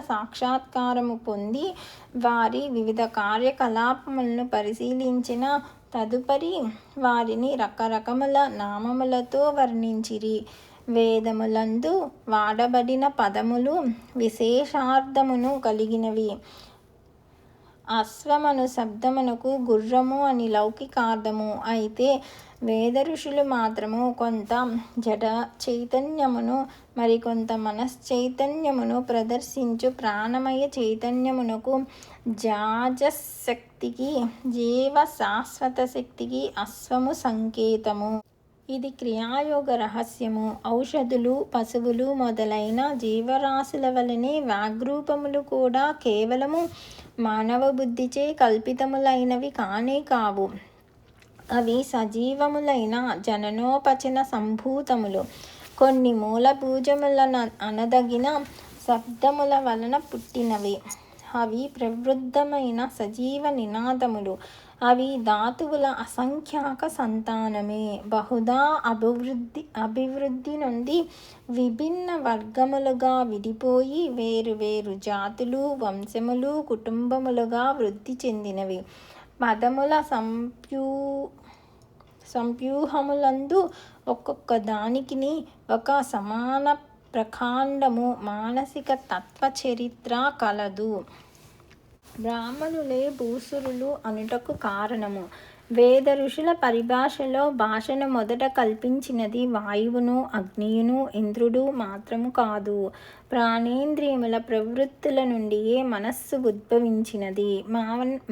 Speaker 1: సాక్షాత్కారము పొంది వారి వివిధ కార్యకలాపములను పరిశీలించిన తదుపరి వారిని రకరకముల నామములతో వర్ణించిరి. వేదములందు వాడబడిన పదములు విశేషార్థమును కలిగినవి. అశ్వమను శబ్దమునకు గుర్రము అని లౌకికార్థము. అయితే వేద ఋషులు మాత్రము కొంత జడ చైతన్యమును మరికొంత మనశ్చైతన్యమును ప్రదర్శించు ప్రాణమయ చైతన్యమునకు జాజశక్తికి జీవ శాశ్వత శక్తికి అశ్వము సంకేతము. ఇది క్రియాయోగ రహస్యము. ఔషధులు, పశువులు మొదలైన జీవరాశుల వలనే వాగ్రూపములు కూడా కేవలము మానవ బుద్ధిచే కల్పితములైనవి కానే కావు. అవి సజీవములైన జననోపచన సంభూతములు. కొన్ని మూలభూజములను అనదగిన శబ్దముల వలన పుట్టినవి. అవి ప్రవృద్ధమైన సజీవ నినాదములు. అవి ధాతువుల అసంఖ్యాక సంతానమే. బహుదా అభివృద్ధి నుండి విభిన్న వర్గములుగా విడిపోయి వేరు వేరు జాతులు, వంశములు, కుటుంబములుగా వృద్ధి చెందినవి. పదముల సంప్యూహములందు ఒక్కొక్క దానికిని ఒక సమాన ప్రకాండము మానసిక తత్వ చరిత్ర కలదు. బ్రాహ్మణులే భూసురులు అనుటకు కారణము. వేద ఋషుల పరిభాషలో భాషను మొదట కల్పించినది వాయువును, అగ్నియును, ఇంద్రుడు మాత్రము కాదు. ప్రాణేంద్రియముల ప్రవృత్తుల నుండియే మనస్సు ఉద్భవించినది.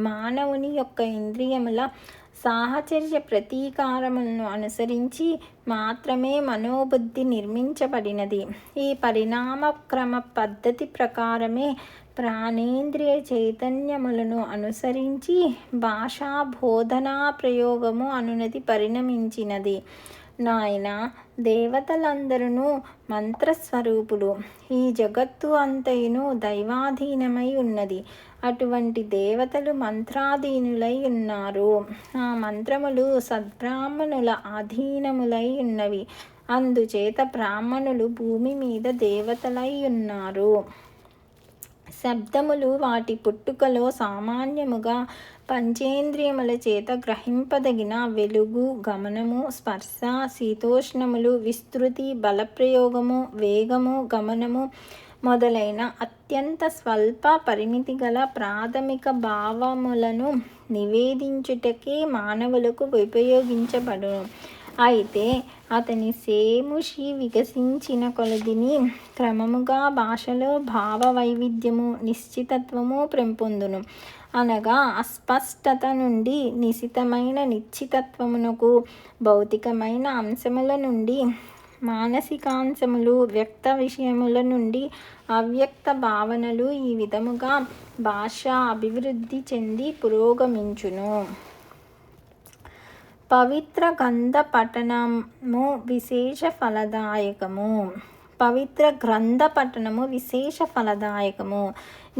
Speaker 1: మానవుని యొక్క ఇంద్రియముల సాహచర్య ప్రతీకారములను అనుసరించి మాత్రమే మనోబుద్ధి నిర్మించబడినది. ఈ పరిణామక్రమ పద్ధతి ప్రకారమే ప్రాణేంద్రియ చైతన్యములను అనుసరించి భాషా బోధనా ప్రయోగము అనునది పరిణమించినది. నాయన, దేవతలందరూ మంత్రస్వరూపులు. ఈ జగత్తు అంతయును దైవాధీనమై ఉన్నది. అటువంటి దేవతలు మంత్రాధీనులై ఉన్నారు. ఆ మంత్రములు సద్బ్రాహ్మణుల అధీనములై ఉన్నవి. అందుచేత బ్రాహ్మణులు భూమి మీద దేవతలై ఉన్నారు. శబ్దములు వాటి పుట్టుకలో సామాన్యముగా పంచేంద్రియముల చేత గ్రహింపదగిన వెలుగు, గమనము, స్పర్శ, శీతోష్ణములు, విస్తృతి, బలప్రయోగము, వేగము, గమనము మొదలైన అత్యంత స్వల్ప పరిమితి గల ప్రాథమిక భావములను నివేదించుటకే మానవులకు ఉపయోగించబడును. అయితే అతని సేముషి వికసించిన కొలదిని క్రమముగా భాషలో భావ వైవిధ్యము, నిశ్చితత్వము పెంపొందును. అనగా అస్పష్టత నుండి నిశితమైన నిశ్చితత్వమునకు, భౌతికమైన అంశముల నుండి మానసికాంశములు, వ్యక్త విషయముల నుండి అవ్యక్త భావనలు, ఈ విధముగా భాష అభివృద్ధి చెంది పురోగమించును. పవిత్ర గ్రంథ పఠనము విశేష ఫలదాయకము. పవిత్ర గ్రంథ పఠనము విశేష ఫలదాయకము.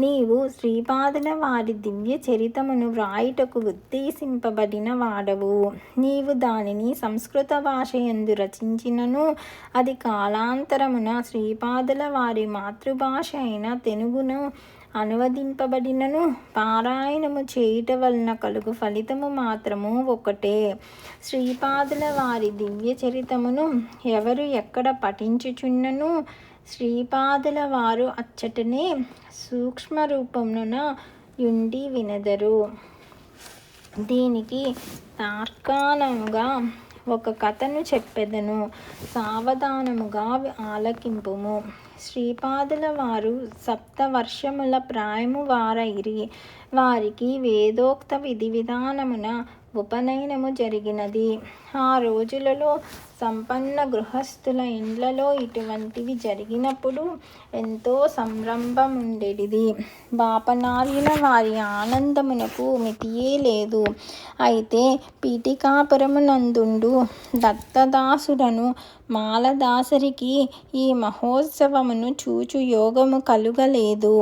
Speaker 1: నీవు శ్రీపాదుల వారి దివ్య చరితమును వ్రాయుటకు ఉద్దేశింపబడిన వాడవు. నీవు దానిని సంస్కృత భాష యందు రచించినను అది కాలాంతరమున శ్రీపాదుల వారి మాతృభాష అయిన తెలుగును అనువదింపబడినను పారాయణము చేయుట వలన కలుగు ఫలితము మాత్రము ఒకటే. శ్రీపాదుల వారి దివ్య చరితమును ఎవరు ఎక్కడ పఠించుచున్నను శ్రీపాదుల వారు అచ్చటనే సూక్ష్మ రూపమున యుండి వినదరు. దీనికి తార్కాణముగా ఒక కథను చెప్పెదను, సావధానముగా ఆలకింపుము. శ్రీపాదుల వారు 7 వర్షముల ప్రాయము వారైరి. వారికి వేదోక్త విధి విధానమున ఉపనయనము జరిగినది. ఆ రోజులలో సంపన్న గృహస్థుల ఇండ్లలో ఇటువంటివి జరిగినప్పుడు ఎంతో సంరంభముండెడిది. బాపనార్యుల వారి ఆనందమునకు మితియే లేదు. అయితే పీఠికాపురమునందుండు దత్తదాసుడను మాలదాసరికి ఈ మహోత్సవమును చూచు యోగము కలుగలేదు.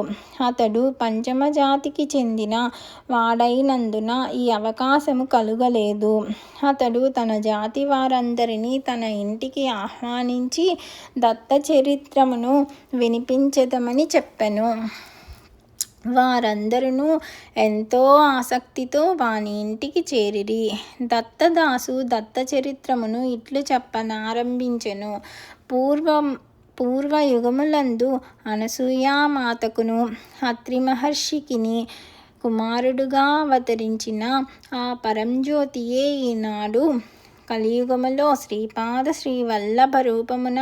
Speaker 1: అతడు పంచమజాతికి చెందిన వాడైనందున ఈ అవకాశము కలుగలేదు. అతడు తన జాతి వారందరినీ తన ఇంటికి ఆహ్వానించి దత్త చరిత్రమును వినిపించెదమని చెప్పెను. వారందరూ ఎంతో ఆసక్తితో వాని ఇంటికి చేరిరి. దత్తదాసు దత్తచరిత్రమును ఇట్లు చెప్పనారంభించెను. పూర్వయుగములందు అనసూయామాతకును అత్రి మహర్షికిని కుమారుడుగా అవతరించిన ఆ పరంజ్యోతియే ఈనాడు కలియుగములో శ్రీపాద శ్రీవల్లభ రూపమున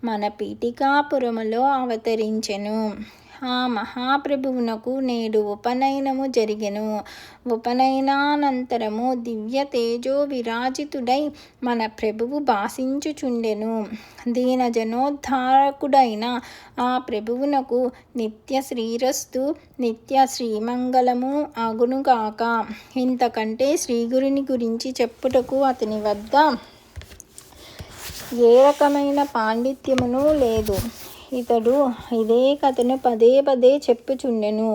Speaker 1: మన పీఠికాపురములో అవతరించెను. ఆ మహాప్రభువునకు నేడు ఉపనయనము జరిగెను. ఉపనయనానంతరము దివ్య తేజో విరాజితుడై మన ప్రభువు భాసించుచుండెను. దీనజనోద్ధారకుడైన ఆ ప్రభువునకు నిత్య శ్రీరస్తు, నిత్య శ్రీమంగళము అగునుగాక. ఇంతకంటే శ్రీగురుని గురించి చెప్పుటకు అతని వద్ద ఏ రకమైన పాండిత్యమును లేదు. ఇతడు ఇదే కథను పదే పదే చెప్పుచుండెను.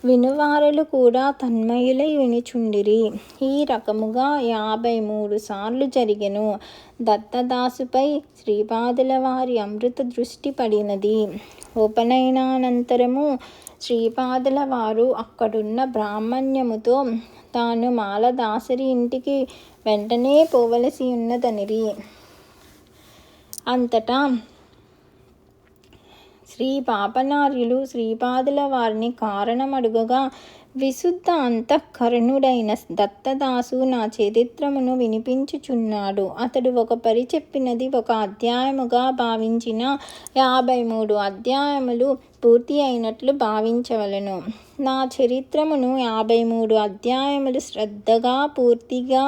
Speaker 1: వినువారలు కూడా తన్మయులై వినుచుండిరి. ఈ రకముగా 53 సార్లు జరిగెను. దత్తదాసుపై శ్రీపాదుల వారి అమృత దృష్టి పడినది. ఉపనయనానంతరము శ్రీపాదుల వారు అక్కడున్న బ్రాహ్మణ్యముతో తాను మాలదాసరి ఇంటికి వెంటనే పోవలసి ఉన్నదనిరి. అంతటా శ్రీ పాపనార్యులు శ్రీపాదుల వారిని కారణమడుగగా, విశుద్ధ అంతఃకరణుడైన దత్తదాసు నా చరిత్రమును వినిపించుచున్నాడు. అతడు ఒక పరి చెప్పినది ఒక అధ్యాయముగా భావించిన 53 అధ్యాయములు పూర్తి అయినట్లు భావించవలెను. నా చరిత్రమును 53 అధ్యాయములు శ్రద్ధగా పూర్తిగా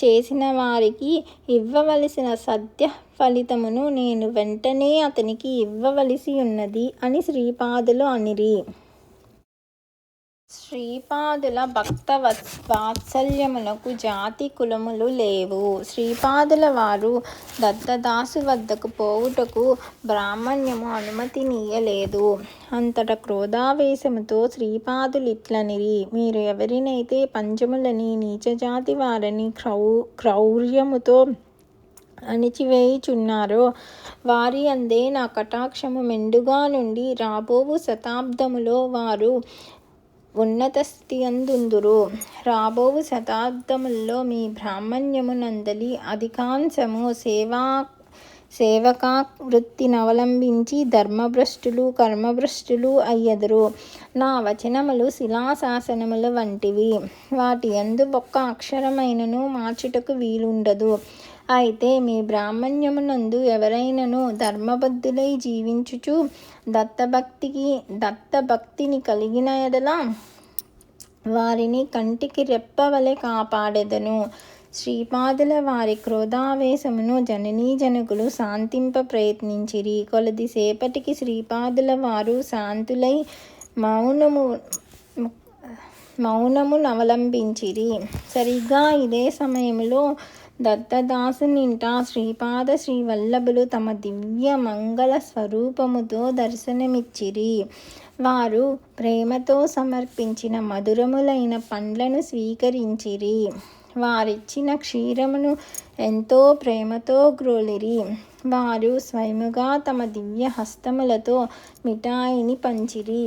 Speaker 1: చేసిన వారికి ఇవ్వవలసిన సద్య ఫలితమును నేను వెంటనే అతనికి ఇవ్వవలసి ఉన్నది అని శ్రీపాదులు అనిరి. శ్రీపాదుల భక్త వాత్సల్యమునకు జాతి కులములు లేవు. శ్రీపాదుల వారు దత్తదాసు వద్దకు పోవుటకు బ్రాహ్మణ్యము అనుమతినీయలేదు. అంతట క్రోధావేశముతో శ్రీపాదులిట్లనిరి, మీరు ఎవరినైతే పంచములని నీచజాతి వారని క్రౌర్యముతో అణిచివేయుచున్నారో వారి అందే నా కటాక్షము మెండుగా నుండి రాబోవు శతాబ్దములో వారు ఉన్నత స్థితి అందుందురు. రాబోవు శతాబ్దముల్లో మీ బ్రాహ్మణ్యము నందలి అధికాంశము సేవకా వృత్తినవలంబించి ధర్మభ్రష్టులు కర్మభ్రష్టులు అయ్యెదరు. నా వచనములు శిలాశాసనముల వంటివి. వాటి యందు ఒక్క అక్షరమైనను మార్చుటకు వీలుండదు. అయితే మీ బ్రాహ్మణ్యమునందు ఎవరైనను ధర్మబద్ధులై జీవించుచు దత్తభక్తిని కలిగిన ఎడల వారిని కంటికి రెప్పవలె కాపాడెదను. శ్రీపాదుల వారి క్రోధావేశమును జనకులు శాంతింప ప్రయత్నించిరి. కొలదిసేపటికి శ్రీపాదుల వారు శాంతులై మౌనమునవలంబించిరి. సరిగ్గా ఇదే సమయంలో దత్తదాసునింట శ్రీపాద శ్రీవల్లభులు తమ దివ్య మంగళ స్వరూపముతో దర్శనమిచ్చిరి. వారు ప్రేమతో సమర్పించిన మధురములైన పండ్లను స్వీకరించిరి. వారిచ్చిన క్షీరమును ఎంతో ప్రేమతో గ్రోలిరి. వారు స్వయముగా తమ దివ్య హస్తములతో మిఠాయిని పంచిరి.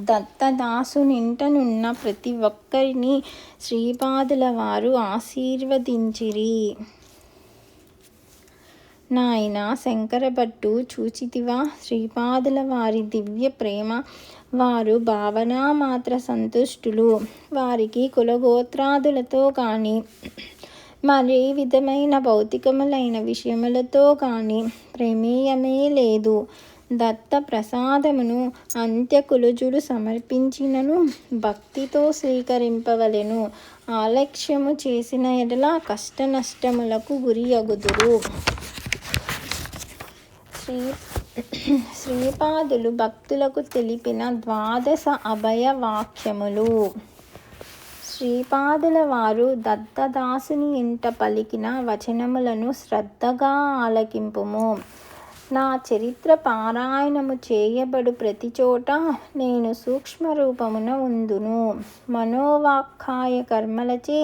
Speaker 1: దత్తదాసునింటనున్న ప్రతి ఒక్కరిని శ్రీపాదుల వారు ఆశీర్వదించిరి. నాయనా శంకరభట్టు, చూచితివా శ్రీపాదుల వారి దివ్య ప్రేమ. వారు భావనా మాత్ర సంతుష్టులు. వారికి కులగోత్రాదులతో కానీ మరే విధమైన భౌతికములైన విషయములతో కానీ ప్రమేయమే లేదు. దత్త ప్రసాదమును అంత్యకులజుడు సమర్పించినను భక్తితో స్వీకరింపవలెను. ఆలక్ష్యము చేసిన ఎడల కష్ట నష్టములకు గురియగుదురు. శ్రీపాదులు భక్తులకు తెలిపిన 12 అభయ వాక్యములు. శ్రీపాదుల వారు దత్తదాసుని ఇంట పలికిన వచనములను శ్రద్ధగా ఆలకింపుము. నా చరిత్ర పారాయణము చేయబడు ప్రతి చోట నేను సూక్ష్మరూపమున ఉందును. మనోవాక్కాయ కర్మలచే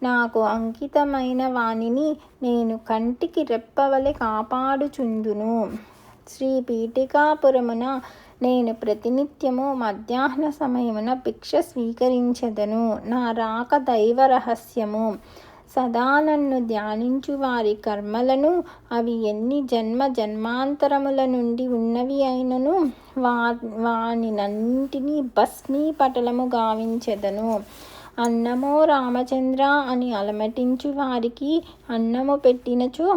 Speaker 1: నాకు అంకితమైన వానిని నేను కంటికి రెప్పవలె కాపాడుచుందును. శ్రీ పీఠికాపురమున నేను ప్రతినిత్యము మధ్యాహ్న సమయమున భిక్ష స్వీకరించెదను. నా రాక దైవ రహస్యము. సదా నన్ను ధ్యానించు వారి కర్మలను, అవి ఎన్ని జన్మ జన్మాంతరముల నుండి ఉన్నవి అయినను, వానినన్నింటినీ భస్మీపటలము గావించెదను. అన్నమో రామచంద్ర అని అలమటించు వారికి అన్నము పెట్టినచో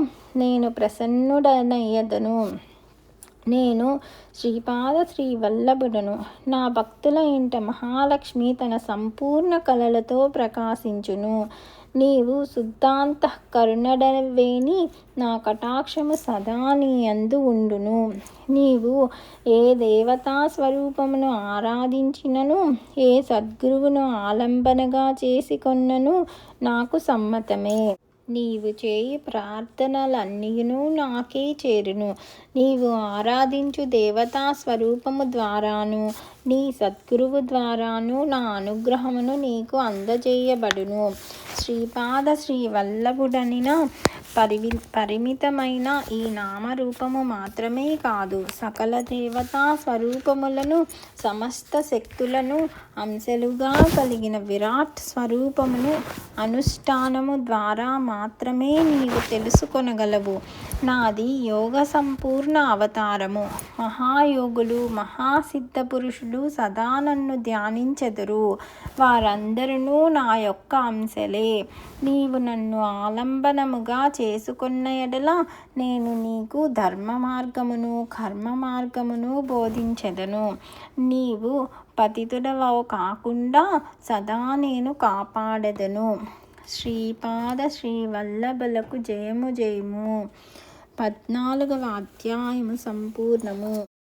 Speaker 1: నేను ప్రసన్నుడనయ్యదను. నేను శ్రీపాద శ్రీవల్లభుడను. నా భక్తుల ఇంట మహాలక్ష్మి తన సంపూర్ణ కళలతో ప్రకాశించును. నీవు శుద్ధాంతఃకరుణుడవేని నా కటాక్షము సదా నీ యందు ఉండును. నీవు ఏ దేవతా స్వరూపమును ఆరాధించినను, ఏ సద్గురువును ఆలంబనగా చేసుకొన్నను నాకు సమ్మతమే. నీవు చేయి ప్రార్థనలన్నీను నాకే చేరును. నీవు ఆరాధించు దేవతా స్వరూపము ద్వారాను, నీ సద్గురువు ద్వారాను నా అనుగ్రహమును నీకు అందజేయబడును. శ్రీపాద శ్రీవల్లభుడనిన పరిమితమైన ఈ నామరూపము మాత్రమే కాదు, సకల దేవతా స్వరూపములను, సమస్త శక్తులను అంశలుగా కలిగిన విరాట్ స్వరూపమును అనుష్ఠానము ద్వారా మాత్రమే నీవు తెలుసుకొనగలవు. నాది యోగ సంపూర్ణ అవతారము. మహాయోగులు, మహాసిద్ధ పురుషులు సదా నన్ను ధ్యానించెదరు. వారందరూ నా యొక్క అంశలే. నీవు నన్ను ఆలంబనముగా చేసుకున్న ఎడల నేను నీకు ధర్మ మార్గమును, కర్మ మార్గమును బోధించెదను. నీవు పతితుడవవు కాకుండా సదా నేను కాపాడెదను. శ్రీపాద శ్రీవల్లభులకు జయము జయము. 14వ అధ్యాయము సంపూర్ణము.